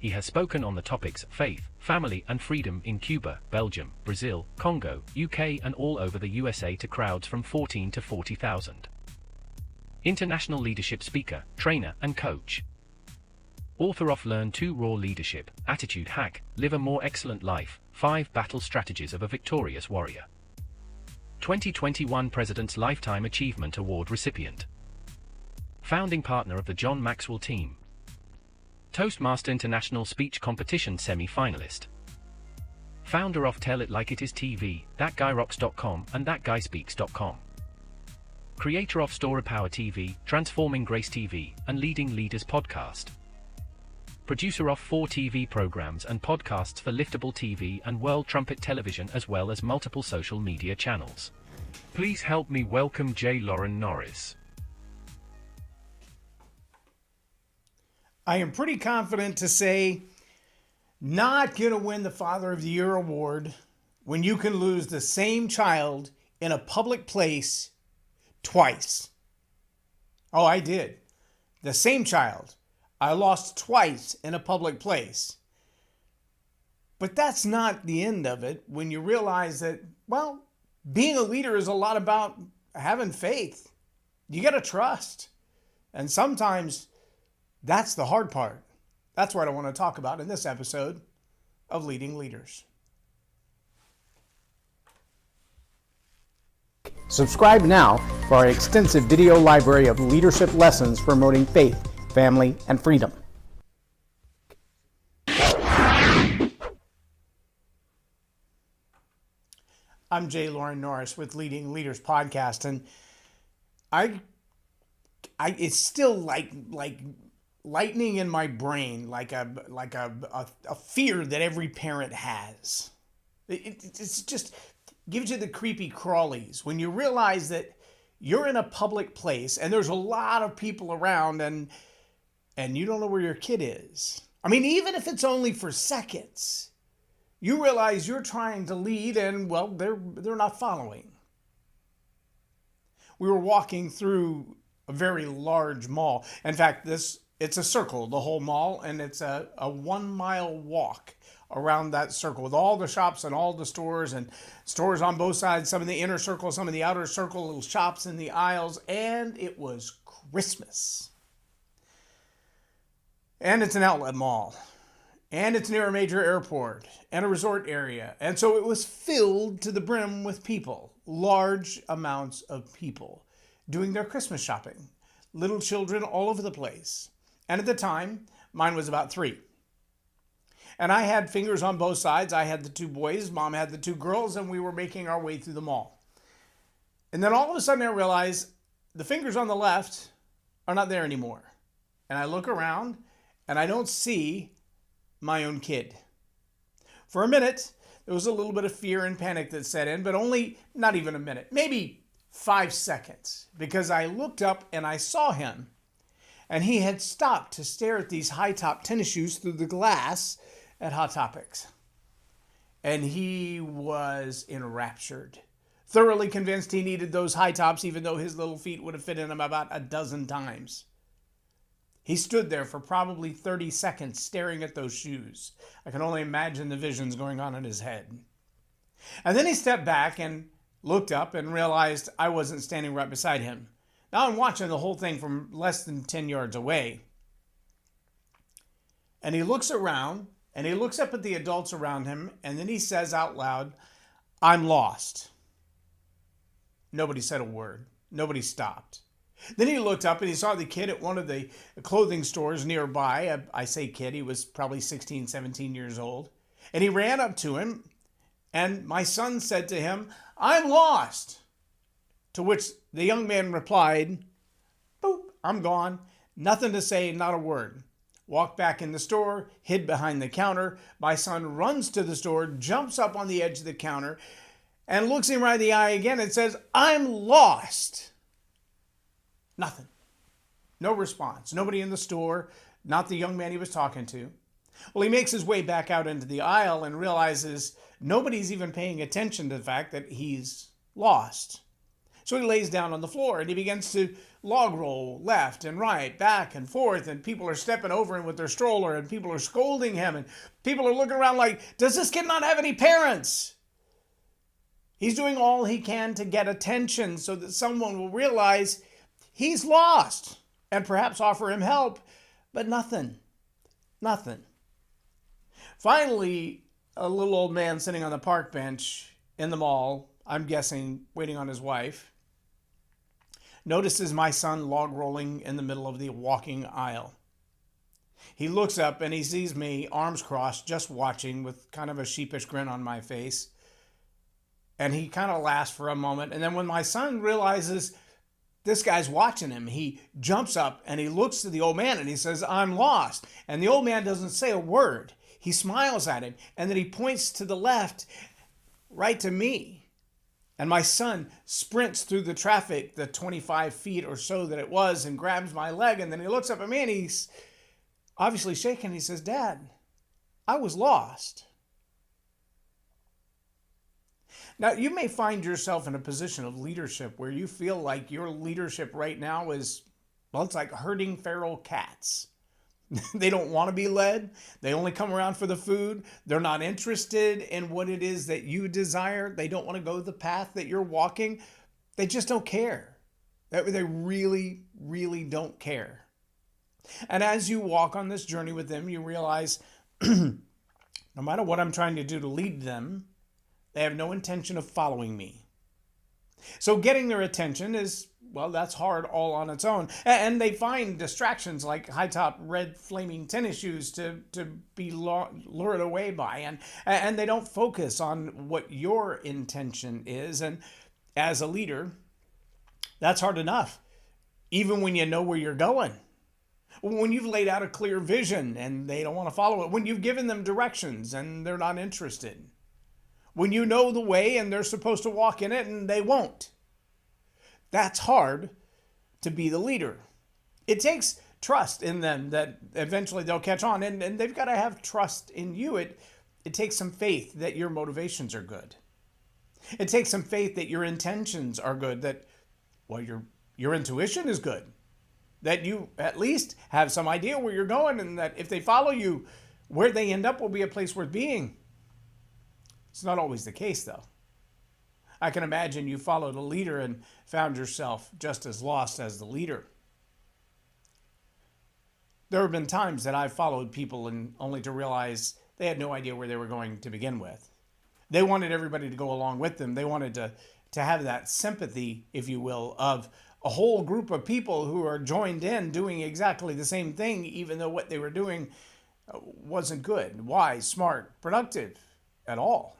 He has spoken on the topics faith, family and freedom in Cuba, Belgium, Brazil, Congo, UK and all over the USA to crowds from 14 to 40,000. International leadership speaker, trainer and coach. Author of Learn to Raw Leadership, Attitude Hack, Live a More Excellent Life, 5 Battle Strategies of a Victorious Warrior. 2021 President's Lifetime Achievement Award recipient. Founding partner of the John Maxwell team. Toastmaster International Speech Competition semi-finalist. Founder of Tell It Like It Is TV, ThatGuyRocks.com and ThatGuySpeaks.com. Creator of Story Power TV, Transforming Grace TV, and Leading Leaders Podcast. Producer of 4 TV programs and podcasts for Liftable TV and World Trumpet Television as well as multiple social media channels. Please help me welcome J Loren Norris. I am pretty confident to say not going to win the Father of the Year award when you can lose the same child in a public place twice. Oh, I did. The same child. I lost twice in a public place. But that's not the end of it when you realize that, well, being a leader is a lot about having faith. You got to trust. And sometimes that's the hard part. That's what I want to talk about in this episode of Leading Leaders. Subscribe now for our extensive video library of leadership lessons promoting faith, family, and freedom. I'm J Loren Norris with Leading Leaders Podcast, and I it's still like lightning in my brain, like a fear that every parent has. It's just gives you the creepy crawlies when you realize that you're in a public place and there's a lot of people around and you don't know where your kid is. I mean, even if it's only for seconds, you realize you're trying to lead and, well, they're not following. We were walking through a very large mall. In fact, it's a circle, the whole mall, and it's a 1 mile walk around that circle with all the shops and all the stores and stores on both sides, some in the inner circle, some in the outer circle, little shops in the aisles, and it was Christmas. And it's an outlet mall, and it's near a major airport and a resort area, and so it was filled to the brim with people, large amounts of people doing their Christmas shopping, little children all over the place. And at the time, mine was about 3. And I had fingers on both sides. I had the 2 boys, Mom had the 2 girls, and we were making our way through the mall. And then all of a sudden I realized the fingers on the left are not there anymore. And I look around and I don't see my own kid. For a minute, there was a little bit of fear and panic that set in, but only not even a minute, maybe 5 seconds, because I looked up and I saw him. And he had stopped to stare at these high-top tennis shoes through the glass at Hot Topics. And he was enraptured, thoroughly convinced he needed those high tops, even though his little feet would have fit in them about a dozen times. He stood there for probably 30 seconds staring at those shoes. I can only imagine the visions going on in his head. And then he stepped back and looked up and realized I wasn't standing right beside him. Now I'm watching the whole thing from less than 10 yards away. And he looks around and he looks up at the adults around him and then he says out loud, "I'm lost." Nobody said a word. Nobody stopped. Then he looked up and he saw the kid at one of the clothing stores nearby. I say kid, he was probably 16, 17 years old. And he ran up to him and my son said to him, "I'm lost." To which the young man replied, "Boop, I'm gone." Nothing to say, not a word. Walked back in the store, hid behind the counter. My son runs to the store, jumps up on the edge of the counter, and looks him right in the eye again and says, "I'm lost." Nothing. No response. Nobody in the store, not the young man he was talking to. Well, he makes his way back out into the aisle and realizes nobody's even paying attention to the fact that he's lost. So he lays down on the floor and he begins to log roll left and right, back and forth, and people are stepping over him with their stroller, and people are scolding him, and people are looking around like, does this kid not have any parents? He's doing all he can to get attention so that someone will realize he's lost and perhaps offer him help, but nothing. Finally, a little old man sitting on the park bench in the mall, I'm guessing waiting on his wife, notices my son log rolling in the middle of the walking aisle. He looks up and he sees me, arms crossed, just watching with kind of a sheepish grin on my face. And he kind of laughs for a moment. And then when my son realizes this guy's watching him, he jumps up and he looks to the old man and he says, I'm lost. And the old man doesn't say a word. He smiles at him and then he points to the left, right to me. And my son sprints through the traffic, the 25 feet or so that it was, and grabs my leg. And then he looks up at me and he's obviously shaken. He says, Dad, I was lost. Now, you may find yourself in a position of leadership where you feel like your leadership right now is, well, it's like herding feral cats. They don't want to be led. They only come around for the food. They're not interested in what it is that you desire. They don't want to go the path that you're walking. They just don't care. They really, really don't care. And as you walk on this journey with them, you realize no matter what I'm trying to do to lead them, they have no intention of following me. So getting their attention is, well, that's hard all on its own. And they find distractions like high-top red flaming tennis shoes to be lured away by. And they don't focus on what your intention is. And as a leader, that's hard enough, even when you know where you're going. When you've laid out a clear vision and they don't want to follow it. When you've given them directions and they're not interested. When you know the way and they're supposed to walk in it and they won't. That's hard to be the leader. It takes trust in them that eventually they'll catch on, and they've got to have trust in you. It takes some faith that your motivations are good. It takes some faith that your intentions are good, that, well, your intuition is good, that you at least have some idea where you're going, and that if they follow you, where they end up will be a place worth being. It's not always the case, though. I can imagine you followed a leader and found yourself just as lost as the leader. There have been times that I've followed people and only to realize they had no idea where they were going to begin with. They wanted everybody to go along with them. They wanted to have that sympathy, if you will, of a whole group of people who are joined in doing exactly the same thing, even though what they were doing wasn't good, wise, smart, productive at all.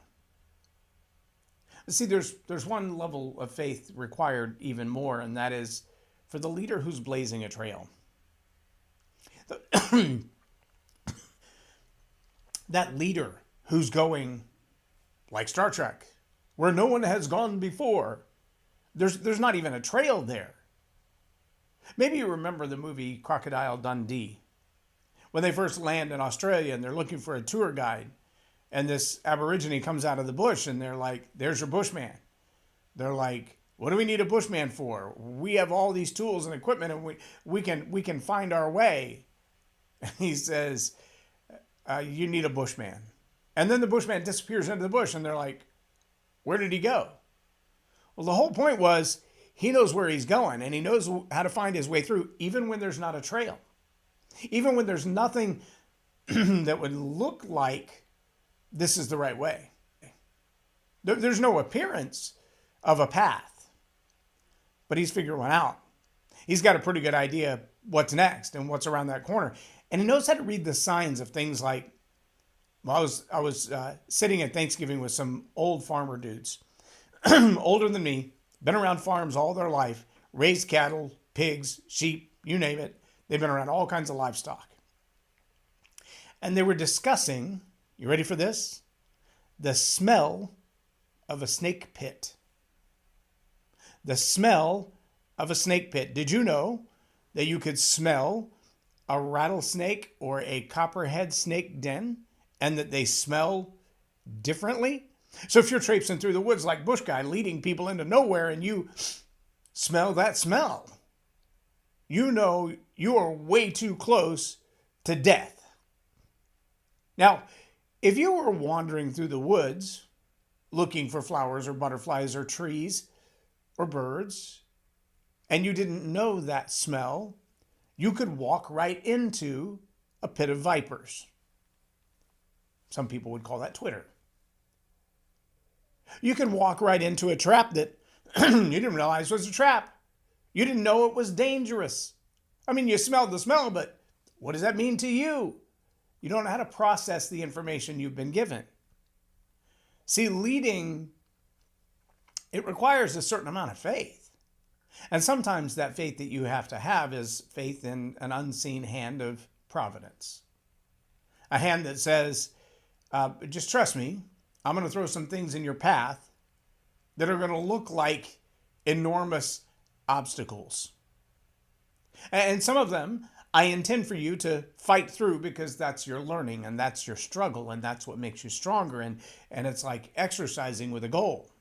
See, there's one level of faith required even more, and that is for the leader who's blazing a trail. That leader who's going, like Star Trek, where no one has gone before. There's not even a trail there. Maybe you remember the movie Crocodile Dundee, when they first land in Australia and they're looking for a tour guide. And this Aborigine comes out of the bush and they're like, there's your bushman. They're like, what do we need a bushman for? We have all these tools and equipment and we can find our way. And he says, you need a bushman. And then the bushman disappears into the bush and they're like, where did he go? Well, the whole point was he knows where he's going and he knows how to find his way through, even when there's not a trail. Even when there's nothing that would look like this is the right way. There's no appearance of a path, but he's figured one out. He's got a pretty good idea what's next and what's around that corner. And he knows how to read the signs of things like, well, I was sitting at Thanksgiving with some old farmer dudes, older than me, been around farms all their life, raised cattle, pigs, sheep, you name it. They've been around all kinds of livestock. And they were discussing, you ready for this? The smell of a snake pit. The smell of a snake pit. Did you know that you could smell a rattlesnake or a copperhead snake den and that they smell differently? So if you're traipsing through the woods like Bush Guy, leading people into nowhere, and you smell that smell. You know you are way too close to death. Now, if you were wandering through the woods looking for flowers or butterflies or trees or birds, and you didn't know that smell, you could walk right into a pit of vipers. Some people would call that Twitter. You can walk right into a trap that you didn't realize was a trap. You didn't know it was dangerous. I mean, you smelled the smell, but what does that mean to you? You don't know how to process the information you've been given. See, leading, it requires a certain amount of faith. And sometimes that faith that you have to have is faith in an unseen hand of providence. A hand that says, just trust me, I'm going to throw some things in your path that are going to look like enormous obstacles. And some of them I intend for you to fight through because that's your learning and that's your struggle and that's what makes you stronger. And it's like exercising with a goal.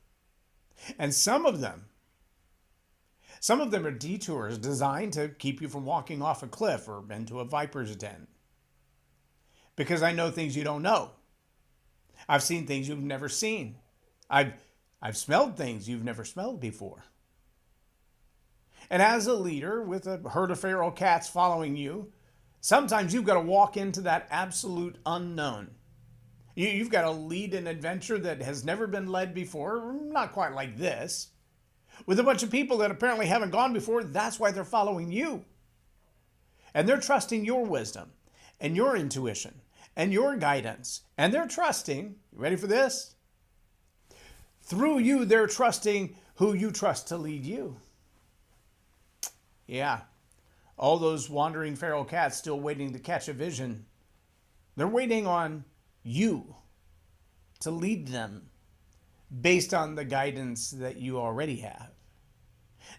And some of them are detours designed to keep you from walking off a cliff or into a viper's den. Because I know things you don't know. I've seen things you've never seen. I've smelled things you've never smelled before. And as a leader with a herd of feral cats following you, sometimes you've got to walk into that absolute unknown. You've got to lead an adventure that has never been led before, not quite like this, with a bunch of people that apparently haven't gone before. That's why they're following you. And they're trusting your wisdom and your intuition and your guidance. And they're trusting, you ready for this? Through you, they're trusting who you trust to lead you. Yeah, all those wandering feral cats still waiting to catch a vision. They're waiting on you to lead them based on the guidance that you already have.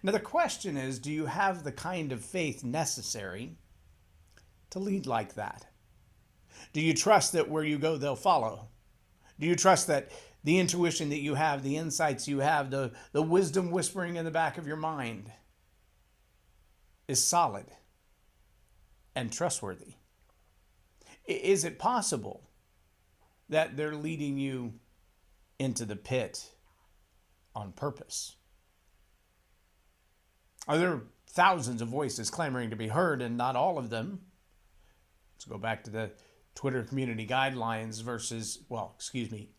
Now the question is, do you have the kind of faith necessary to lead like that? Do you trust that where you go, they'll follow? Do you trust that the intuition that you have, the insights you have, the wisdom whispering in the back of your mind is solid and trustworthy? Is it possible that they're leading you into the pit on purpose? Are there thousands of voices clamoring to be heard and not all of them? Let's go back to the Twitter community guidelines versus,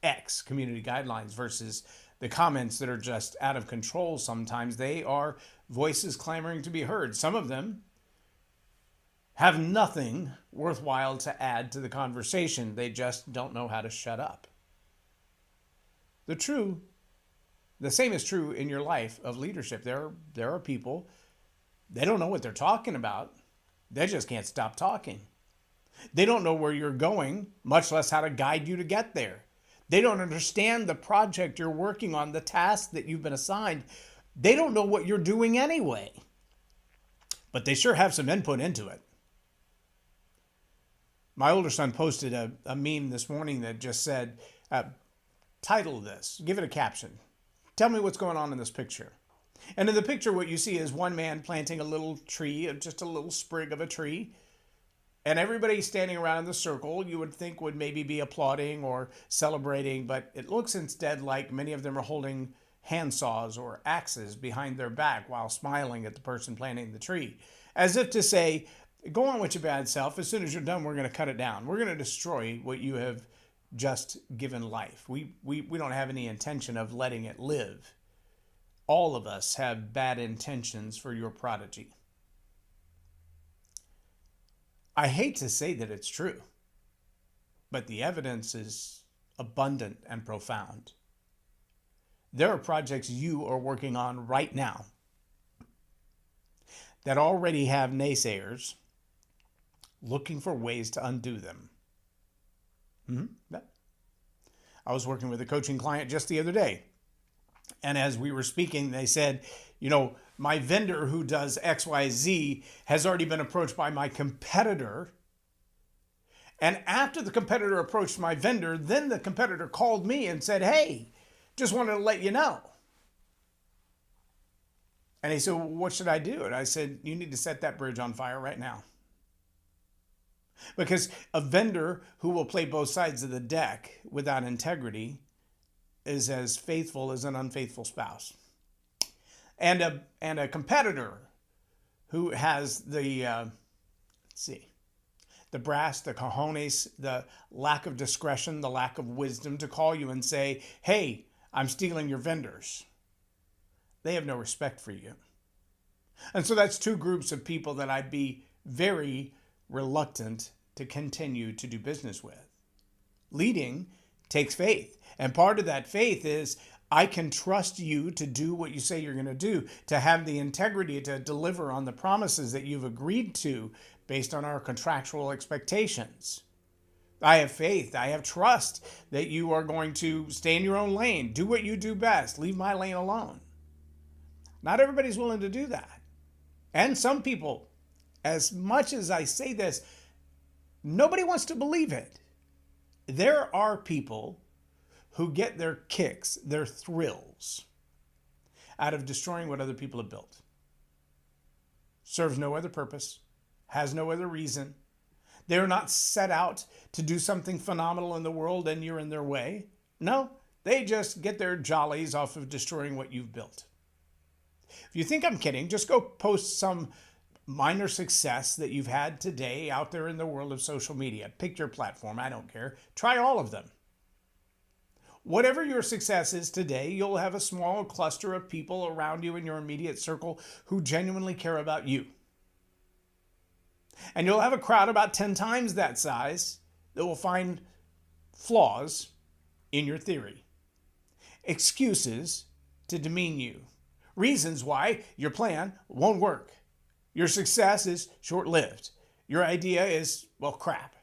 X community guidelines versus the comments that are just out of control sometimes. They are voices clamoring to be heard. Some of them have nothing worthwhile to add to the conversation. They just don't know how to shut up. The same is true in your life of leadership. There are people, they don't know what they're talking about. They just can't stop talking. They don't know where you're going, much less how to guide you to get there. They don't understand the project you're working on, the task that you've been assigned. They don't know what you're doing anyway. But they sure have some input into it. My older son posted a meme this morning that just said, title this, give it a caption. Tell me what's going on in this picture. And in the picture, what you see is one man planting a little tree, just a little sprig of a tree. And everybody standing around in the circle, you would think would maybe be applauding or celebrating, but it looks instead like many of them are holding handsaws or axes behind their back while smiling at the person planting the tree. As if to say, go on with your bad self. As soon as you're done, we're going to cut it down. We're going to destroy what you have just given life. We don't have any intention of letting it live. All of us have bad intentions for your prodigy. I hate to say that it's true, but the evidence is abundant and profound. There are projects you are working on right now that already have naysayers looking for ways to undo them. I was working with a coaching client just the other day, and as we were speaking, they said, my vendor who does XYZ has already been approached by my competitor. And after the competitor approached my vendor, then the competitor called me and said, hey, just wanted to let you know. And he said, well, what should I do? And I said, you need to set that bridge on fire right now. Because a vendor who will play both sides of the deck without integrity is as faithful as an unfaithful spouse. And a competitor who has the brass, the cojones, the lack of discretion, the lack of wisdom to call you and say, hey, I'm stealing your vendors. They have no respect for you. And so that's two groups of people that I'd be very reluctant to continue to do business with. Leading takes faith. And part of that faith is I can trust you to do what you say you're going to do, to have the integrity to deliver on the promises that you've agreed to based on our contractual expectations. I have faith, I have trust that you are going to stay in your own lane, do what you do best, leave my lane alone. Not everybody's willing to do that. And some people, as much as I say this, nobody wants to believe it. There are people who get their kicks, their thrills, out of destroying what other people have built. Serves no other purpose, has no other reason. They're not set out to do something phenomenal in the world and you're in their way. No, they just get their jollies off of destroying what you've built. If you think I'm kidding, just go post some minor success that you've had today out there in the world of social media. Pick your platform, I don't care. Try all of them. Whatever your success is today, you'll have a small cluster of people around you in your immediate circle who genuinely care about you. And you'll have a crowd about 10 times that size that will find flaws in your theory, excuses to demean you, reasons why your plan won't work. Your success is short-lived. Your idea is, well, crap.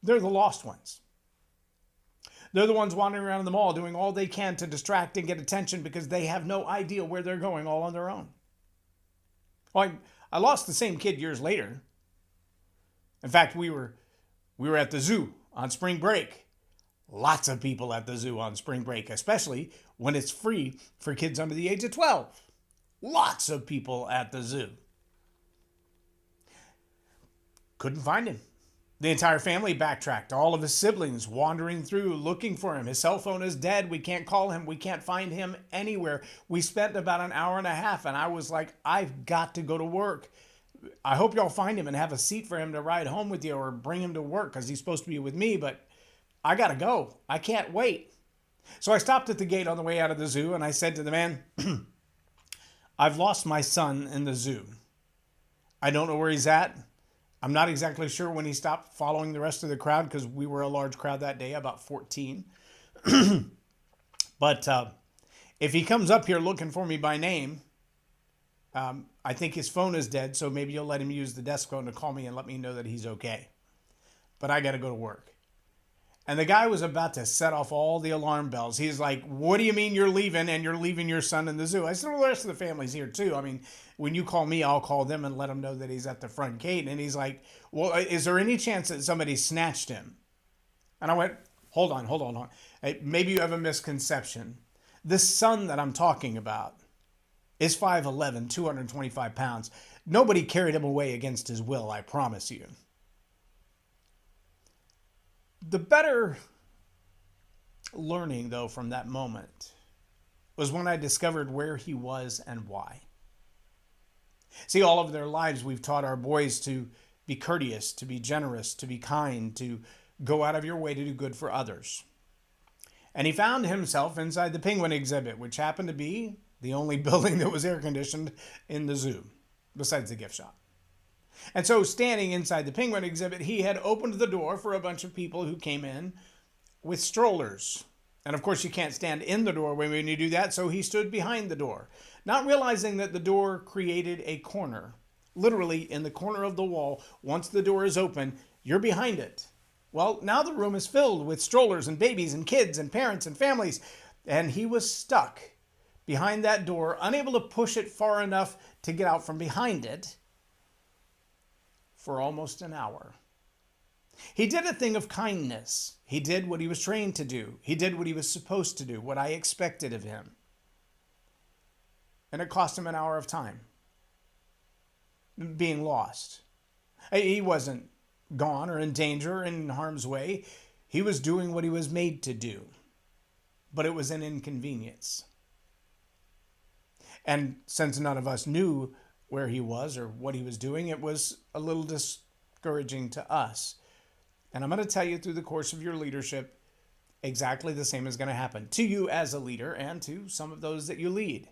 They're the lost ones. They're the ones wandering around the mall doing all they can to distract and get attention because they have no idea where they're going all on their own. Well, I lost the same kid years later. In fact, we were at the zoo on spring break. Lots of people at the zoo on spring break, especially when it's free for kids under the age of 12. Lots of people at the zoo. Couldn't find him. The entire family backtracked, all of his siblings wandering through looking for him. His cell phone is dead. We can't call him. We can't find him anywhere. We spent about an hour and a half, and I was like, I've got to go to work. I hope y'all find him and have a seat for him to ride home with you or bring him to work because he's supposed to be with me, but I got to go. I can't wait. So I stopped at the gate on the way out of the zoo, and I said to the man, I've lost my son in the zoo. I don't know where he's at. I'm not exactly sure when he stopped following the rest of the crowd because we were a large crowd that day, about 14. But if he comes up here looking for me by name, I think his phone is dead, so maybe you'll let him use the desk phone to call me and let me know that he's okay. But I got to go to work. And the guy was about to set off all the alarm bells. He's like, what do you mean you're leaving and you're leaving your son in the zoo? I said, well, the rest of the family's here too. I mean, when you call me, I'll call them and let them know that he's at the front gate. And he's like, well, is there any chance that somebody snatched him? And I went, hold on. Maybe you have a misconception. This son that I'm talking about is 5'11", 225 pounds. Nobody carried him away against his will, I promise you. The better learning, though, from that moment was when I discovered where he was and why. See, all of their lives, we've taught our boys to be courteous, to be generous, to be kind, to go out of your way to do good for others. And he found himself inside the penguin exhibit, which happened to be the only building that was air-conditioned in the zoo, besides the gift shop. And so standing inside the penguin exhibit, he had opened the door for a bunch of people who came in with strollers. And of course, you can't stand in the doorway when you do that, so he stood behind the door, not realizing that the door created a corner, literally in the corner of the wall. Once the door is open, you're behind it. Well, now the room is filled with strollers and babies and kids and parents and families, and he was stuck behind that door, unable to push it far enough to get out from behind it, for almost an hour. He did a thing of kindness. He did what he was trained to do. He did what he was supposed to do, what I expected of him. And it cost him an hour of time being lost. He wasn't gone or in danger, in harm's way. He was doing what he was made to do. But it was an inconvenience. And since none of us knew where he was or what he was doing, it was a little discouraging to us. And I'm going to tell you through the course of your leadership, exactly the same is going to happen to you as a leader and to some of those that you lead.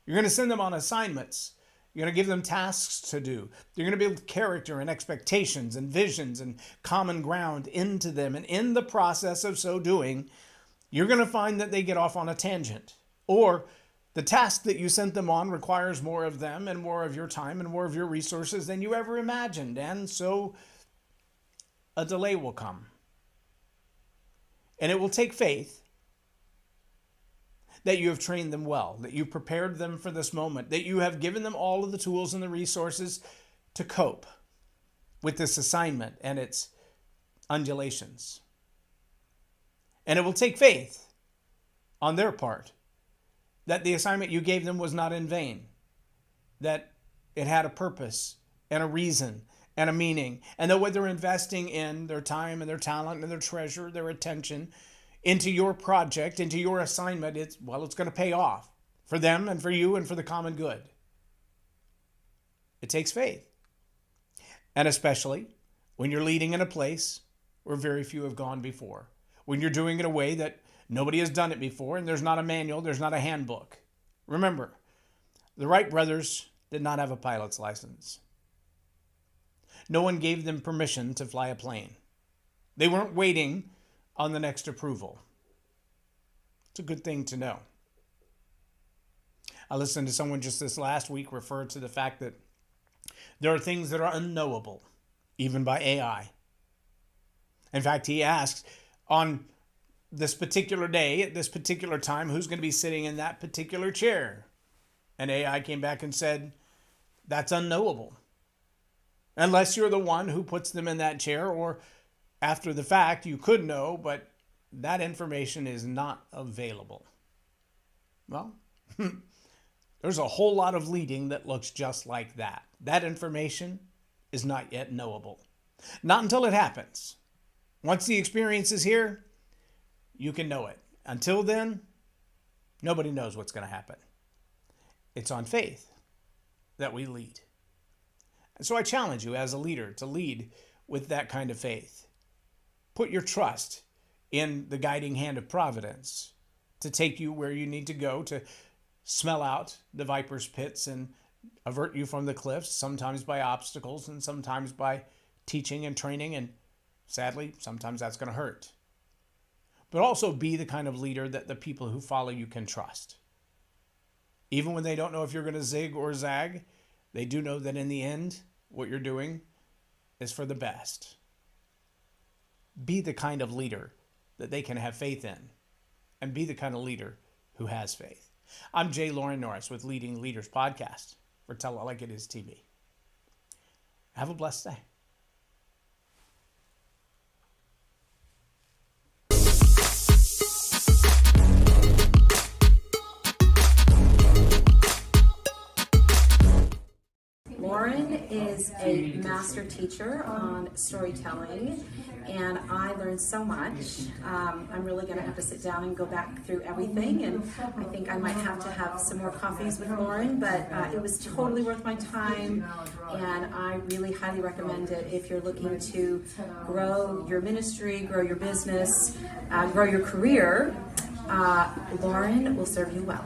You're going to send them on assignments. You're going to give them tasks to do. You're going to build character and expectations and visions and common ground into them. And in the process of so doing, you're going to find that they get off on a tangent. Or the task that you sent them on requires more of them and more of your time and more of your resources than you ever imagined. And so a delay will come. And it will take faith that you have trained them well, that you prepared them for this moment, that you have given them all of the tools and the resources to cope with this assignment and its undulations. And it will take faith on their part that the assignment you gave them was not in vain, that it had a purpose and a reason and a meaning, and that what they're investing in, their time and their talent and their treasure, their attention, into your project, into your assignment, it's going to pay off for them and for you and for the common good. It takes faith. And especially when you're leading in a place where very few have gone before, when you're doing it in a way that nobody has done it before, and there's not a manual, there's not a handbook. Remember, the Wright brothers did not have a pilot's license. No one gave them permission to fly a plane. They weren't waiting on the next approval. It's a good thing to know. I listened to someone just this last week refer to the fact that there are things that are unknowable, even by AI. In fact, he asks, on this particular day, at this particular time, who's going to be sitting in that particular chair? And AI came back and said, that's unknowable. Unless you're the one who puts them in that chair, or after the fact, you could know, but that information is not available. Well, there's a whole lot of leading that looks just like that. That information is not yet knowable. Not until it happens. Once the experience is here, you can know it. Until then, nobody knows what's going to happen. It's on faith that we lead. And so I challenge you as a leader to lead with that kind of faith. Put your trust in the guiding hand of providence to take you where you need to go, to smell out the viper's pits and avert you from the cliffs, sometimes by obstacles and sometimes by teaching and training, and sadly, sometimes that's going to hurt. But also be the kind of leader that the people who follow you can trust. Even when they don't know if you're going to zig or zag, they do know that in the end, what you're doing is for the best. Be the kind of leader that they can have faith in, and be the kind of leader who has faith. I'm J Loren Norris with Leading Leaders Podcast for Tell It Like It Is TV. Have a blessed day. Loren is a master teacher on storytelling, and I learned so much. I'm really going to have to sit down and go back through everything, and I think I might have to have some more coffees with Loren, but it was totally worth my time, and I really highly recommend it if you're looking to grow your ministry, grow your business, grow your career. Loren will serve you well.